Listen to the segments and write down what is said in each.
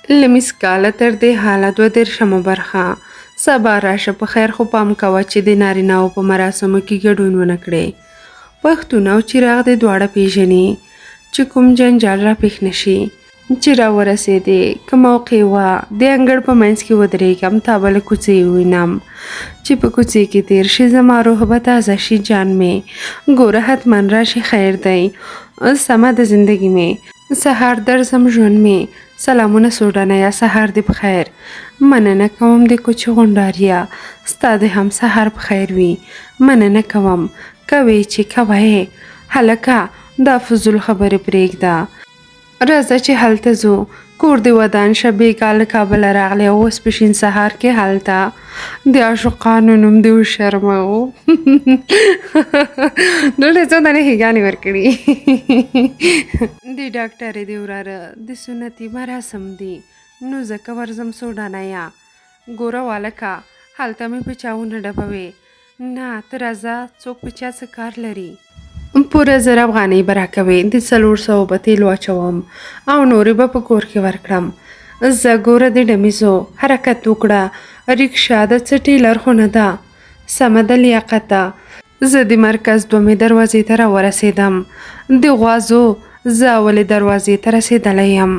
له مسکاله تر دې حاله 22مه برخه. سبا راشه په خیر خو پام کوه چې د نارینه‌وو په مراسمو کې ګډون ونه کړې. پښتون او چراغ دې دواړه پیژني چې کوم جنجال را پېښ نه شي. چې راورسېدې که موقع وه د انګړ په منځ کې ودرېږم تا به له کوڅې ووینم چې په کوڅې کې تېر شي زما روح به تازه شي جان مې. ګوره حتما راشي خیر دی سمه د زندګي مې. سهار درځم ژوند مې. سلامونه سوډانیا سهار دې په خیر. مننه کوم د کوچ غونډاریا ستا د هم سهار په خیر وي. مننه کوم کوي چې کوي هلکه دا فضول خبرې پرېږده. راځه چې هلته ځو کور دې ودان شه بېګا له کابله راغلی او اوس په شین سهار کې هلته د عاشقانو نوم دې وشرموو. دلته څو دانې ښېګانې ورکړي. د ډاکټرې د وراره د سنتي مراسم دي نو ځکه ورځم سوډانیا. ګوره والکه هلته مې په چا ونه ډبوې. نه ته راځه څوک په چا څه کار لري. پوره 1000 افغانۍ به راکوې د 400 به تیلو اچوم او نورې به په کور کې ورکړم. زه ګوره د ډمیزو حرکت وکړه. ریکشا د څه ټیلر خو نه ده. سمه ده لیاقته. زه د مرکز 2مې دروازې ته راورسېدم. د غوازو زه اولې دروازې ته رسېدلی یم.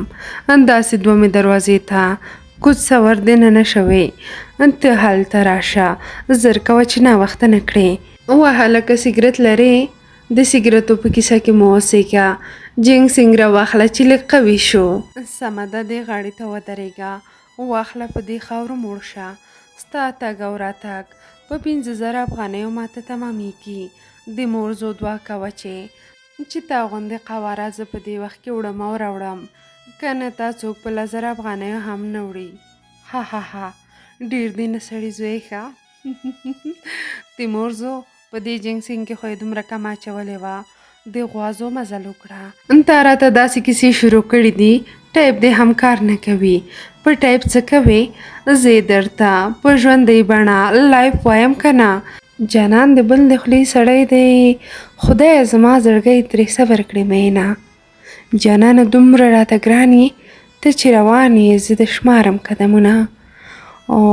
داسې 2مې دروازې ته کوڅ سور دننه شوې. ته هلته راشه زر کوه چې ناوخته نه کړې. وهلکه سګرټ لرې؟ د سګرټو په کیسه کې مو اوسېږه. جنګ سنګ را واخله چې لږ قوي شو. سمه ده دې غاړې ته ودرېږه. واخله په دې خاورو موړ شه. ستا تګ او راتګ په 50,000 افغانیو ماته تمامېږي. د مور زو دعا کوه چې تا غوندې قواره زه په دې وخت کې وړم او راوړم. که نه تا څوک په 1000 افغانیو هم نه وړي. ها ها ها ډېر دې نه سړي زوی ښه. د مور زو په دې جنګ سنګ کې خو یې دومره کم اچولې وه. د غوازو مزل وکړه. تا راته داسې کیسې شروع کړي دي ټایپ دې هم کار نه کوي. په ټایپ څه کوې؟ زه یې درته په ژوندۍ بڼه لایف وایم که نه. جانان د بل د خولې سړی دی. خدایه زما زړګی ترې صبر کړې مینه. جانانه دومره راته ګران یې ته چې روان یې زه د شمارم قدمونه. او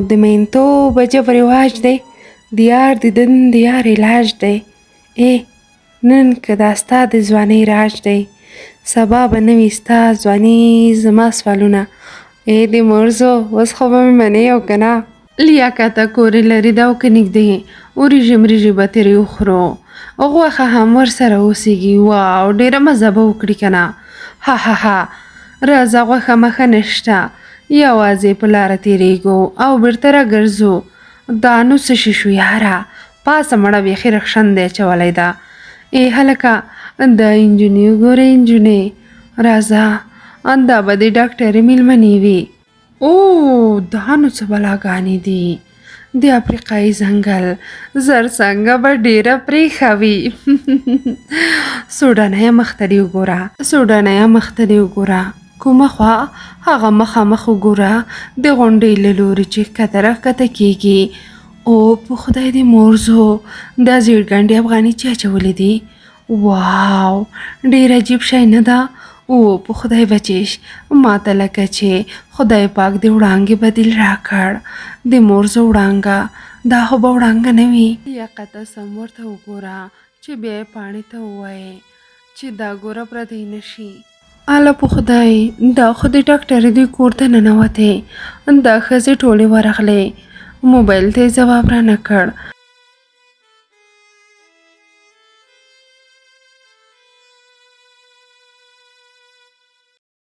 د مینتوب عجب رواج دی. د یار دیدن د یار علاج دی. نن که دا ستا د ځوانۍ راج دی سبا به نه وي ستا ځواني زما سوالونه. د مرزو اوس خو به مې منې او که نه. لیاقته کورې لري دا او که نږدې وریژې مریژې به ترې وخورو. غوښه هم ورسره اوسېږي. واو ډېره مزه به وکړي که نه. ها ها ها راځه غوښه مخه نشته. یوازې په لاره تېرېږو او بېرته راګرځو. دا نو څه شي شو یاره پاسه مړه بیخي رخشن دی اچولی ده. هلکه دا انجونې وګورې انجونې راځه دا به د ډاکټرې مېلمنې وي. دا نو څه بلاګانې دي. د افریقایي ځنګل زرڅنګه به ډېره پرېښه وي. سوډانیا مخته دې وګوره. سوډانیا مخته دې وګوره. کومه خوا هغه مخامخ وګوره د غونډۍ له لوري چې ښکته راښکته کېږي. په خدای دې مورزو دا زیړ ګنډې افغاني چې اچولې دي. واو ډېر عجیب شی نه ده. په خدای بچیش ما ته لکه چې خدای پاک دې وړانګې بدل راکړ. د مورزو وړانګه دا خو به وړانګه نه وي. لیاقته سم ورته وګوره چې بیا یې پاڼې ته ووایې چې دا ګوره پردی نه شي. الله په خدای دا خو د ډاکټرې دوی کور ته ننوتې. دا ښځې ټولې ورغلې. موبایل ته یې ځواب را نه کړ.